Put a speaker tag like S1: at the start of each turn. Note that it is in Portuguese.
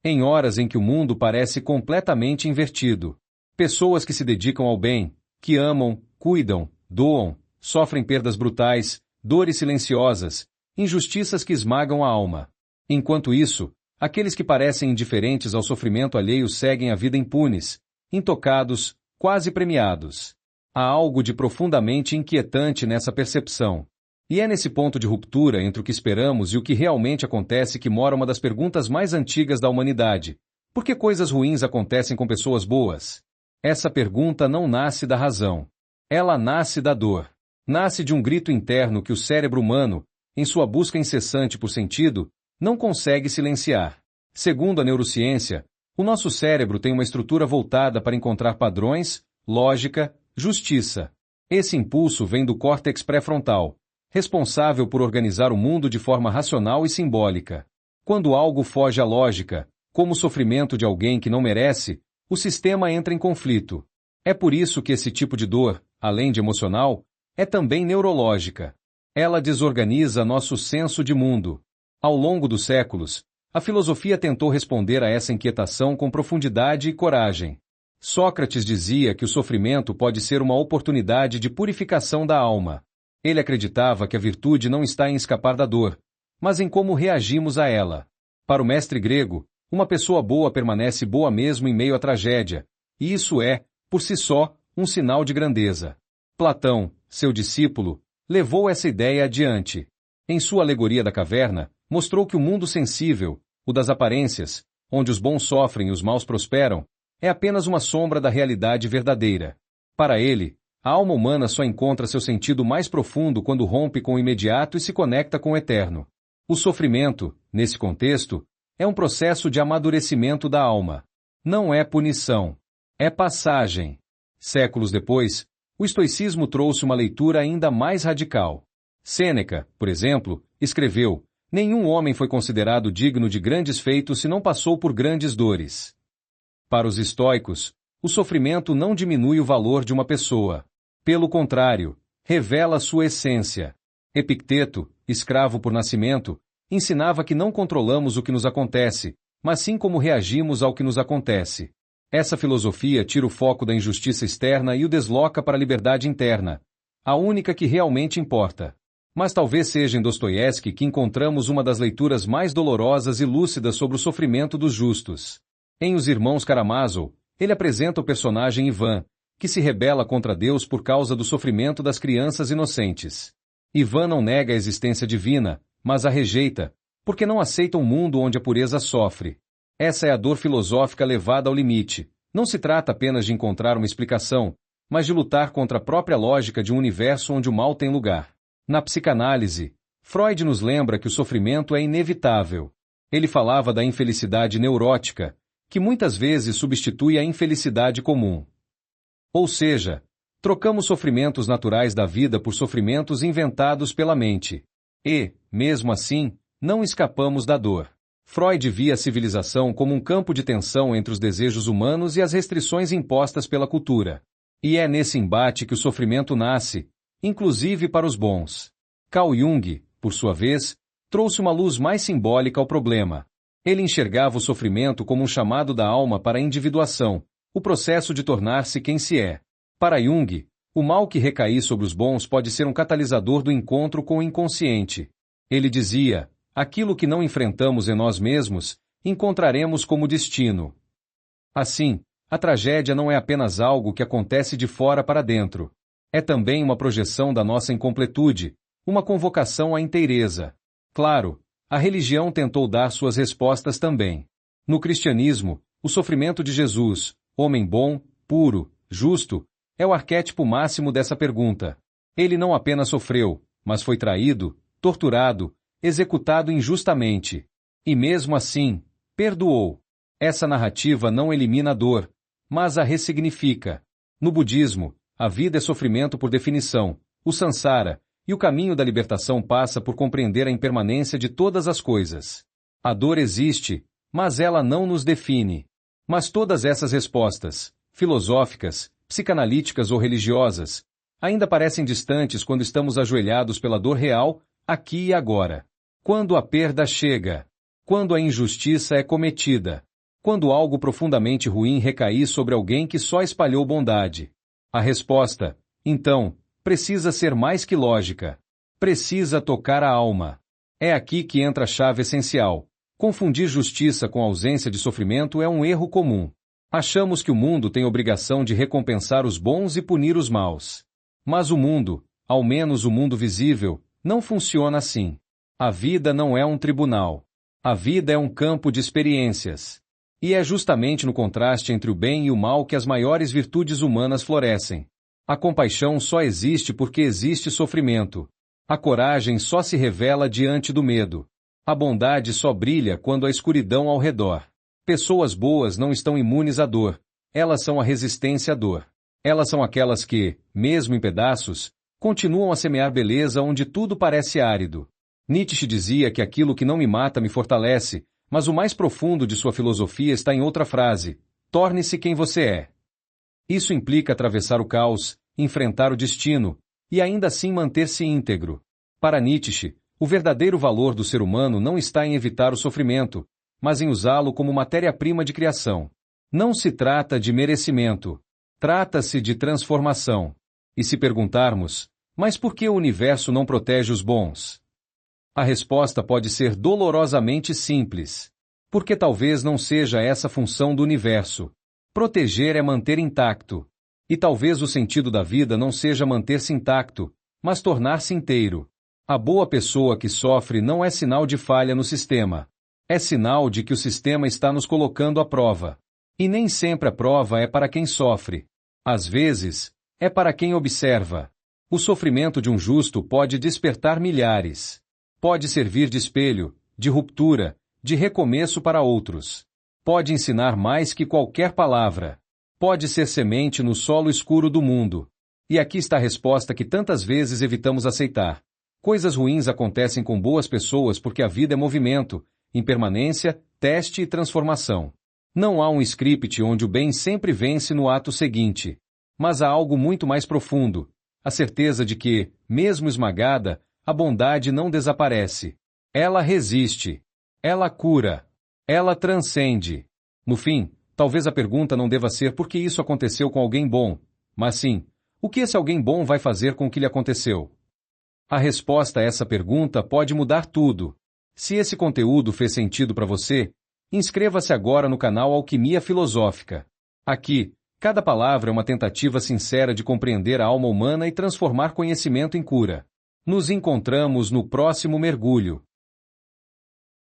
S1: Em horas em que o mundo parece completamente invertido. Pessoas que se dedicam ao bem, que amam, cuidam, doam, sofrem perdas brutais, dores silenciosas, injustiças que esmagam a alma. Enquanto isso, aqueles que parecem indiferentes ao sofrimento alheio seguem a vida impunes, intocados, quase premiados. Há algo de profundamente inquietante nessa percepção. E é nesse ponto de ruptura entre o que esperamos e o que realmente acontece que mora uma das perguntas mais antigas da humanidade. Por que coisas ruins acontecem com pessoas boas? Essa pergunta não nasce da razão. Ela nasce da dor. Nasce de um grito interno que o cérebro humano, em sua busca incessante por sentido, não consegue silenciar. Segundo a neurociência, o nosso cérebro tem uma estrutura voltada para encontrar padrões, lógica, justiça. Esse impulso vem do córtex pré-frontal, responsável por organizar o mundo de forma racional e simbólica. Quando algo foge à lógica, como o sofrimento de alguém que não merece, o sistema entra em conflito. É por isso que esse tipo de dor, além de emocional, é também neurológica. Ela desorganiza nosso senso de mundo. Ao longo dos séculos, a filosofia tentou responder a essa inquietação com profundidade e coragem. Sócrates dizia que o sofrimento pode ser uma oportunidade de purificação da alma. Ele acreditava que a virtude não está em escapar da dor, mas em como reagimos a ela. Para o mestre grego, uma pessoa boa permanece boa mesmo em meio à tragédia, e isso é, por si só, um sinal de grandeza. Platão, seu discípulo, levou essa ideia adiante. Em sua alegoria da caverna, mostrou que o mundo sensível, o das aparências, onde os bons sofrem e os maus prosperam, é apenas uma sombra da realidade verdadeira. Para ele, a alma humana só encontra seu sentido mais profundo quando rompe com o imediato e se conecta com o eterno. O sofrimento, nesse contexto, é um processo de amadurecimento da alma. Não é punição. É passagem. Séculos depois, o estoicismo trouxe uma leitura ainda mais radical. Sêneca, por exemplo, escreveu: "Nenhum homem foi considerado digno de grandes feitos se não passou por grandes dores." Para os estoicos, o sofrimento não diminui o valor de uma pessoa. Pelo contrário, revela sua essência. Epicteto, escravo por nascimento, ensinava que não controlamos o que nos acontece, mas sim como reagimos ao que nos acontece. Essa filosofia tira o foco da injustiça externa e o desloca para a liberdade interna, a única que realmente importa. Mas talvez seja em Dostoiévski que encontramos uma das leituras mais dolorosas e lúcidas sobre o sofrimento dos justos. Em Os Irmãos Karamazov, ele apresenta o personagem Ivan, que se rebela contra Deus por causa do sofrimento das crianças inocentes. Ivan não nega a existência divina, mas a rejeita, porque não aceita um mundo onde a pureza sofre. Essa é a dor filosófica levada ao limite. Não se trata apenas de encontrar uma explicação, mas de lutar contra a própria lógica de um universo onde o mal tem lugar. Na psicanálise, Freud nos lembra que o sofrimento é inevitável. Ele falava da infelicidade neurótica, que muitas vezes substitui a infelicidade comum. Ou seja, trocamos sofrimentos naturais da vida por sofrimentos inventados pela mente. E, mesmo assim, não escapamos da dor. Freud via a civilização como um campo de tensão entre os desejos humanos e as restrições impostas pela cultura. E é nesse embate que o sofrimento nasce, inclusive para os bons. Carl Jung, por sua vez, trouxe uma luz mais simbólica ao problema. Ele enxergava o sofrimento como um chamado da alma para a individuação, o processo de tornar-se quem se é. Para Jung, o mal que recair sobre os bons pode ser um catalisador do encontro com o inconsciente. Ele dizia: aquilo que não enfrentamos em nós mesmos, encontraremos como destino. Assim, a tragédia não é apenas algo que acontece de fora para dentro. É também uma projeção da nossa incompletude, uma convocação à inteireza. Claro, a religião tentou dar suas respostas também. No cristianismo, o sofrimento de Jesus, homem bom, puro, justo, é o arquétipo máximo dessa pergunta. Ele não apenas sofreu, mas foi traído, torturado, executado injustamente. E mesmo assim, perdoou. Essa narrativa não elimina a dor, mas a ressignifica. No budismo, a vida é sofrimento por definição, o samsara, e o caminho da libertação passa por compreender a impermanência de todas as coisas. A dor existe, mas ela não nos define. Mas todas essas respostas, filosóficas, psicanalíticas ou religiosas, ainda parecem distantes quando estamos ajoelhados pela dor real, aqui e agora. Quando a perda chega. Quando a injustiça é cometida. quando algo profundamente ruim recair sobre alguém que só espalhou bondade? A resposta, então, precisa ser mais que lógica. Precisa tocar a alma. É aqui que entra a chave essencial. Confundir justiça com ausência de sofrimento é um erro comum. Achamos que o mundo tem obrigação de recompensar os bons e punir os maus. Mas o mundo, ao menos o mundo visível, não funciona assim. A vida não é um tribunal. A vida é um campo de experiências. E é justamente no contraste entre o bem e o mal que as maiores virtudes humanas florescem. A compaixão só existe porque existe sofrimento. A coragem só se revela diante do medo. A bondade só brilha quando há escuridão ao redor. Pessoas boas não estão imunes à dor. Elas são a resistência à dor. Elas são aquelas que, mesmo em pedaços, continuam a semear beleza onde tudo parece árido. Nietzsche dizia que aquilo que não me mata me fortalece, mas o mais profundo de sua filosofia está em outra frase: torne-se quem você é. Isso implica atravessar o caos, enfrentar o destino, e ainda assim manter-se íntegro. Para Nietzsche, o verdadeiro valor do ser humano não está em evitar o sofrimento, mas em usá-lo como matéria-prima de criação. Não se trata de merecimento. Trata-se de transformação. E se perguntarmos, mas por que o universo não protege os bons? A resposta pode ser dolorosamente simples. Porque talvez não seja essa a função do universo. Proteger é manter intacto. E talvez o sentido da vida não seja manter-se intacto, mas tornar-se inteiro. A boa pessoa que sofre não é sinal de falha no sistema. É sinal de que o sistema está nos colocando à prova. E nem sempre a prova é para quem sofre. Às vezes, é para quem observa. O sofrimento de um justo pode despertar milhares. Pode servir de espelho, de ruptura, de recomeço para outros. Pode ensinar mais que qualquer palavra. Pode ser semente no solo escuro do mundo. E aqui está a resposta que tantas vezes evitamos aceitar. Coisas ruins acontecem com boas pessoas porque a vida é movimento, impermanência, teste e transformação. Não há um script onde o bem sempre vence no ato seguinte. Mas há algo muito mais profundo. A certeza de que, mesmo esmagada, a bondade não desaparece. Ela resiste. Ela cura. Ela transcende. No fim, talvez a pergunta não deva ser por que isso aconteceu com alguém bom, mas sim, o que esse alguém bom vai fazer com o que lhe aconteceu? A resposta a essa pergunta pode mudar tudo. Se esse conteúdo fez sentido para você, inscreva-se agora no canal Alquimia Filosófica. Aqui, cada palavra é uma tentativa sincera de compreender a alma humana e transformar conhecimento em cura. Nos encontramos no próximo mergulho.